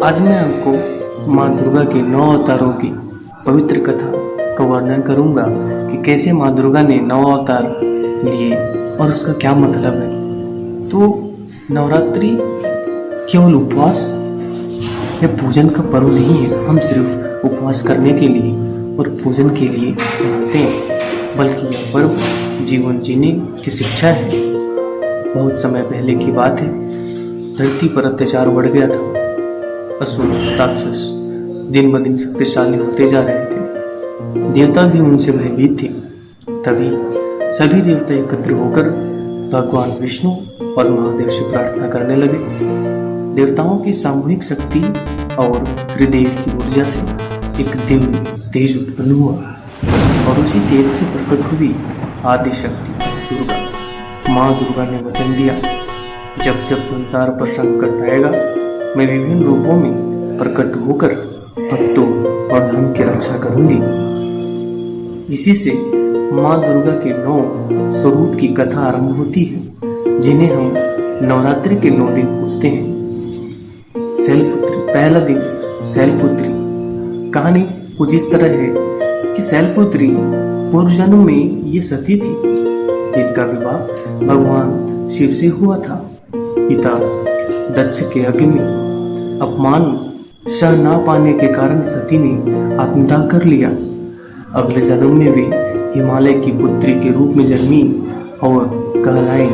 आज मैं आपको माँ दुर्गा के 9 अवतारों की पवित्र कथा का वर्णन करूंगा कि कैसे माँ दुर्गा ने 9 अवतार लिए और उसका क्या मतलब है। तो नवरात्रि केवल उपवास या पूजन का पर्व नहीं है। हम सिर्फ उपवास करने के लिए और पूजन के लिए मनाते हैं, बल्कि यह पर्व जीवन जीने की शिक्षा है। बहुत समय पहले की बात है, धरती पर अत्याचार बढ़ गया था। असुर राक्षस दिन ब दिन शक्तिशाली होते जा रहे थे। देवता भी उनसे भयभीत थे। तभी सभी देवता एकत्र होकर भगवान विष्णु और महादेव से प्रार्थना करने लगे। देवताओं की सामूहिक शक्ति और त्रिदेव की ऊर्जा से एक दिव्य तेज उत्पन्न हुआ और उसी तेज से प्रकट हुई आदि शक्ति दुर्गा। माँ दुर्गा ने वचन दिया, जब जब संसार पर संकट आएगा, मैं विभिन्न रूपों में प्रकट होकर भक्तों और धर्म की रक्षा करूंगी। इसी से माँ दुर्गा के 9 स्वरूप की कथा आरंभ होती है, जिन्हें हम नवरात्रि के 9 दिन पूजते हैं। शैलपुत्री, पहला दिन शैलपुत्री। कहानी कुछ इस तरह है कि शैलपुत्री पूर्व जन्म में ये सती थी, जिनका विवाह भगवान शिव से हुआ था। पिता दक्ष के यज्ञ में अपमान सह ना पाने के कारण सती ने आत्मदाह कर लिया। अगले जन्म में वे हिमालय की पुत्री के रूप में जन्मी और कहलाई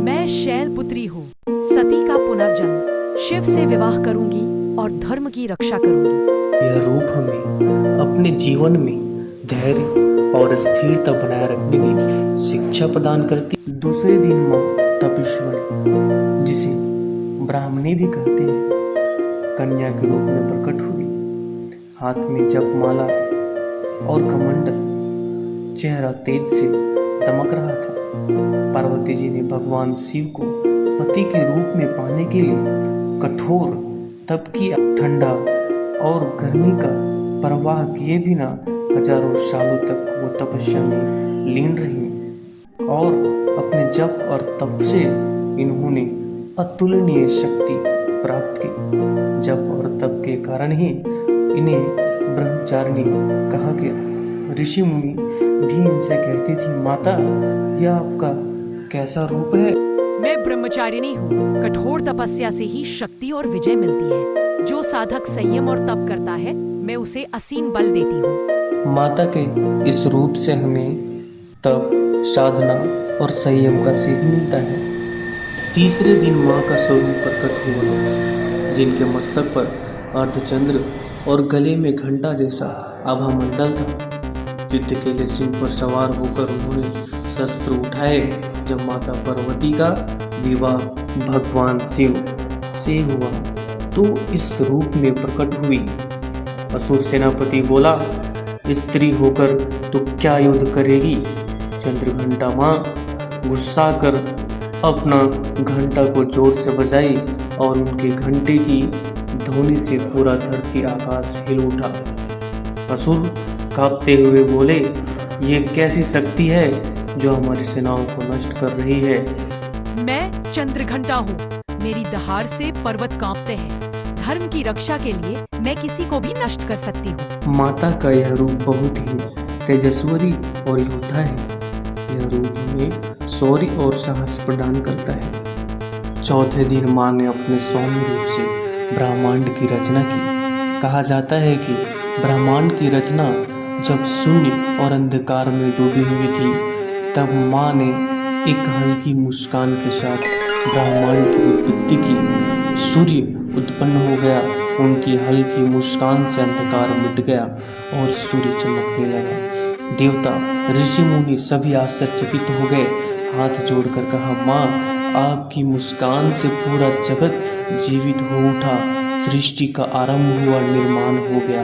मैं शैलपुत्री हूँ, सती का पुनर्जन्म। शिव से विवाह करूंगी और धर्म की रक्षा करूंगी। यह रूप हमें अपने जीवन में धैर्य और स्थिरता बनाए रखने की शिक्षा प्रदान करती। दूसरे दिन माँ तपेश्वरी, जिसे ब्राह्मणी भी कहते हैं, कन्या के रूप में प्रकट हुई। हाथ में जपमाला और कमंडल, चेहरा तेज से दमक रहा था। पार्वती जी ने भगवान शिव को पति के रूप में पाने के लिए कठोर तप किया। ठंडा और गर्मी का परवाह किए बिना हजारों सालों तक वो तपस्या में लीन रही और अपने जप और तप से इन्होंने अतुलनीय शक्ति प्राप्त की। जप और तप के कारण ही इन्हें ब्रह्मचारिणी कहा गया। ऋषि मुनि भी इनसे कहती थी, माता यह आपका कैसा रूप है? मैं ब्रह्मचारिणी हूँ। कठोर तपस्या से ही शक्ति और विजय मिलती है। जो साधक संयम और तप करता है, मैं उसे असीम बल देती हूँ। माता के इस रूप से हमें तप, साधना और संयम का सीख मिलता है। तीसरे दिन माँ का स्वरूप प्रकट हुआ, जिनके मस्तक पर अर्धचंद्र और गले में घंटा जैसा आभा मंडल था। युद्ध के लिए सिंह पर सवार होकर उन्होंने शस्त्र उठाए। जब माता पार्वती का विवाह भगवान शिव से हुआ तो इस रूप में प्रकट हुई। असुर सेनापति बोला, स्त्री होकर तो क्या युद्ध करेगी? चंद्रघंटा माँ गुस्सा कर अपना घंटा को जोर से बजाई और उनके घंटे की ध्वनि से पूरा धरती आकाश हिल उठा। असुर कांपते हुए बोले, ये कैसी शक्ति है जो हमारी सेनाओं को नष्ट कर रही है? मैं चंद्रघंटा हूँ। मेरी दहाड़ से पर्वत कांपते हैं। धर्म की रक्षा के लिए मैं किसी को भी नष्ट कर सकती हूँ। माता का यह रूप बहुत ही तेजस्वी और योद्धा है। यह रूप हमें शौर्य और साहस प्रदान करता है। चौथे दिन माँ ने अपने सौम्य रूप से ब्रह्मांड की रचना की। कहा जाता है कि ब्रह्मांड की रचना जब शून्य और अंधकार में डूबी हुई थी, तब माँ ने एक हल्की मुस्कान के साथ ब्रह्मांड की उत्पत्ति की। सूर्य उत्पन्न हो गया। उनकी हल्की मुस्कान से अंधकार मिट गया और सूर्य चमकने लगा। देवता, ऋषि मुनि सभी आश्चर्यचकित हो गए। हाथ जोड़कर कहा, माँ आपकी मुस्कान से पूरा जगत जीवित हो उठा। सृष्टि का आरंभ हुआ, निर्माण हो गया।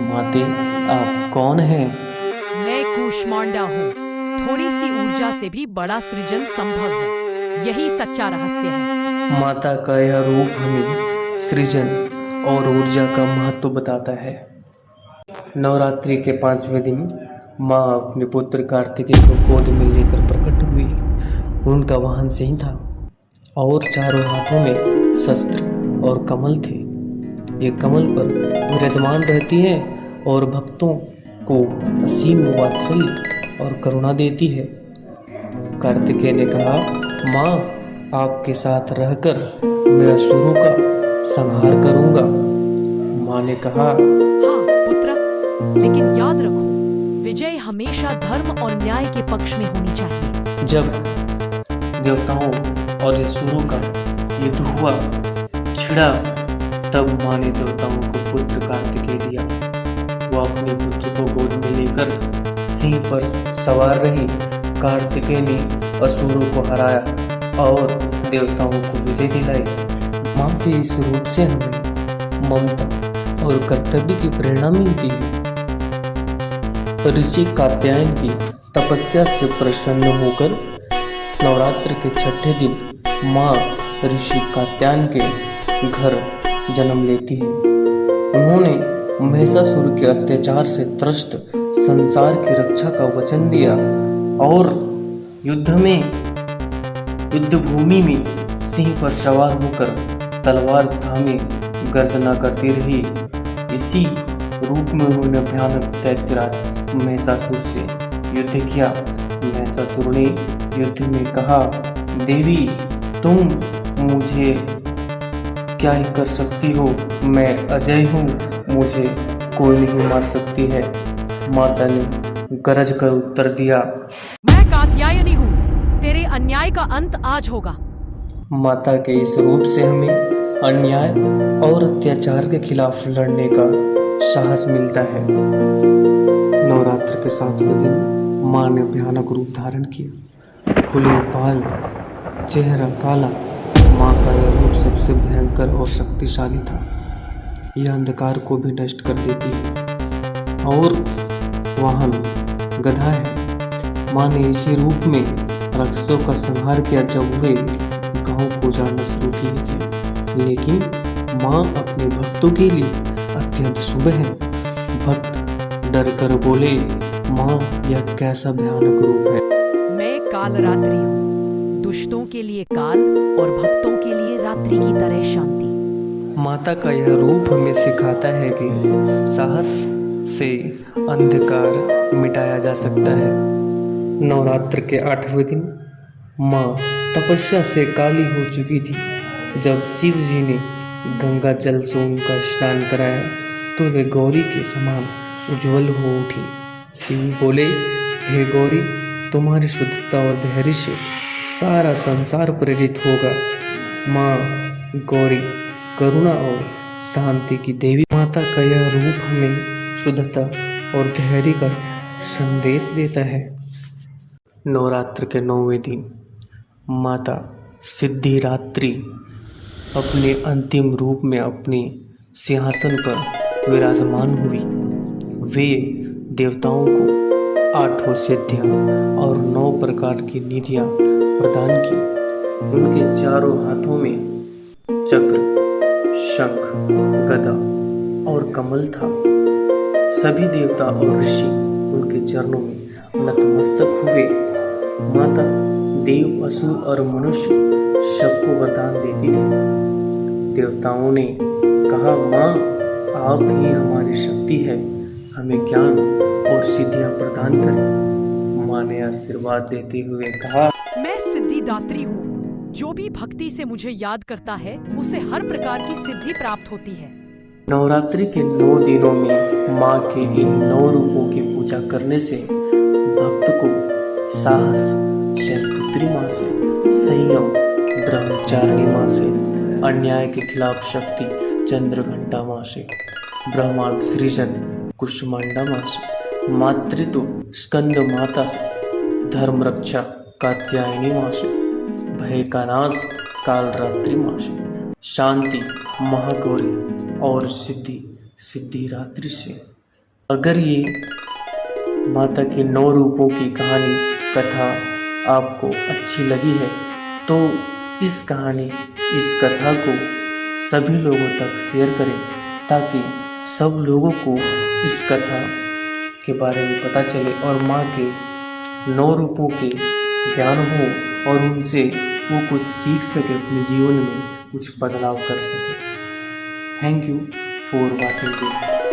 माते आप कौन हैं? मैं कूष्मांडा हूँ। थोड़ी सी ऊर्जा से भी बड़ा सृजन संभव है। यही सच्चा रहस्य है। माता का यह रूप हमें सृजन और ऊर्जा का महत्व बताता है। नवरात्रि के 5वें दिन माँ अपने पुत्र कार्तिकेय को गोद में लेकर प्रकट हुई। उनका वाहन सिंह था और चारों हाथों में शस्त्र और कमल थे। ये कमल पर विराजमान रहती है और भक्तों को असीम वात्सल्य और करुणा देती है। कार्तिकेय ने कहा, माँ, आपके साथ रहकर मैं असुरों का संहार करूंगा। माँ ने कहा, हाँ पुत्र, लेकिन याद रखो, विजय हमेशा धर्म और न्याय के पक्ष में होनी चाहिए। जब देवताओं और असुरों का युद्ध हुआ छिड़ा, तब माँ ने देवताओं को पुत्र कार्तिकेय दिया। वो अपने पुत्र को गोद में लेकर सिंह पर सवार रही। कार्तिकेय ने असुरों को हराया और देवताओं को विजय दिलाई। माँ के इस रूप से हमें ममता और कर्तव्य की प्रेरणा मिलती है। ऋषि कात्यायन की तपस्या से प्रसन्न होकर नवरात्र के छठे दिन माँ ऋषि कात्यायन के घर जन्म लेती है। उन्होंने महिषासुर के अत्याचार से त्रस्त संसार की रक्षा का वचन दिया और युद्ध भूमि में सिंह पर सवार होकर तलवार थामे गर्जना करती रही। इसी रूप में उन्होंने भयानक दैत्यराज महिषासुर से युद्ध किया। महिषासुर ने युद्ध में कहा, देवी, तुम मुझे क्या ही कर सकती हो? मैं अजय हूँ, मुझे कोई नहीं मार सकती है। माता ने गरज कर उत्तर दिया, मैं कात्यायनी हूँ, तेरे अन्याय का अंत आज होगा। माता के इस रूप से हमें अन्याय और अत्याचार के खिलाफ लड़ने का साहस मिलता है। नवरात्र के 7वें दिन माँ ने भयानक रूप धारण किया। खुले बाल, चेहरा काला। माँ का यह रूप सबसे भयंकर और शक्तिशाली था। यह अंधकार को भी नष्ट कर देती है और वाहन गधा है। माँ ने इसी रूप में राक्षसों का संहार किया जब वे गांव को उजाड़ना शुरू किए थे। लेकिन माँ अपने भक्तों के लिए अत्यंत शुभ है। भक्त डर कर बोले, माँ, यह कैसा भयानक रूप है? मैं कालरात्रि हूँ, दुष्टों के लिए काल और भक्तों के लिए रात्रि की तरह शांति। माता का यह रूप हमें सिखाता है कि साहस से अंधकार मिटाया जा सकता है। नवरात्र के 8वें दिन माँ तपस्या से काली हो चुकी थी। जब शिव जी ने गंगा जल से उनका स्नान कराया तो वे गौरी के समान उज्जवल हो उठी। शिव बोले, हे गौरी, तुम्हारी शुद्धता और धैर्य से सारा संसार प्रेरित होगा। माँ गौरी करुणा और शांति की देवी। माता का यह रूप हमें शुद्धता और धैर्य का संदेश देता है। नवरात्र के 9वें दिन माता सिद्धिरात्रि अपने अंतिम रूप में अपने सिंहासन पर विराजमान हुई। वे देवताओं को 8 सिद्धियाँ और 9 प्रकार की निधियाँ प्रदान की। उनके चारों हाथों में चक्र, शंख, गदा और कमल था। सभी देवता और ऋषि उनके चरणों में नतमस्तक हुए। माता देव, असुर और मनुष्य सबको वरदान देती थी। देवताओं ने कहा, माँ, आप ही हमारी शक्ति है, हमें ज्ञान और सिद्धियाँ प्रदान करें। माँ ने आशीर्वाद देते हुए कहा, मैं सिद्धिदात्री हूँ, जो भी भक्ति से मुझे याद करता है उसे हर प्रकार की सिद्धि प्राप्त होती है। नवरात्रि के 9 दिनों में माँ के इन 9 रूपों की पूजा करने से भक्त को साहस, शैलपुत्री माँ से संयम, ब्रह्मचारिणी माँ से अन्याय के खिलाफ शक्ति, चंद्रघंटा माँ से ब्रह्मांड सृजन, कुष्मांडा माँ से मातृत्व, स्कंद माता से धर्म रक्षा, कात्यायनी माँ से भय का नाश, कालरात्रि माँ से शांति, महागौरी और सिद्धिरात्रि से। अगर ये माता के 9 रूपों की कहानी कथा आपको अच्छी लगी है तो इस कथा को सभी लोगों तक शेयर करें ताकि सब लोगों को इस कथा के बारे में पता चले और माँ के 9 रूपों के ज्ञान हो और उनसे वो कुछ सीख सके, अपने जीवन में कुछ बदलाव कर सके। Thank you for watching this.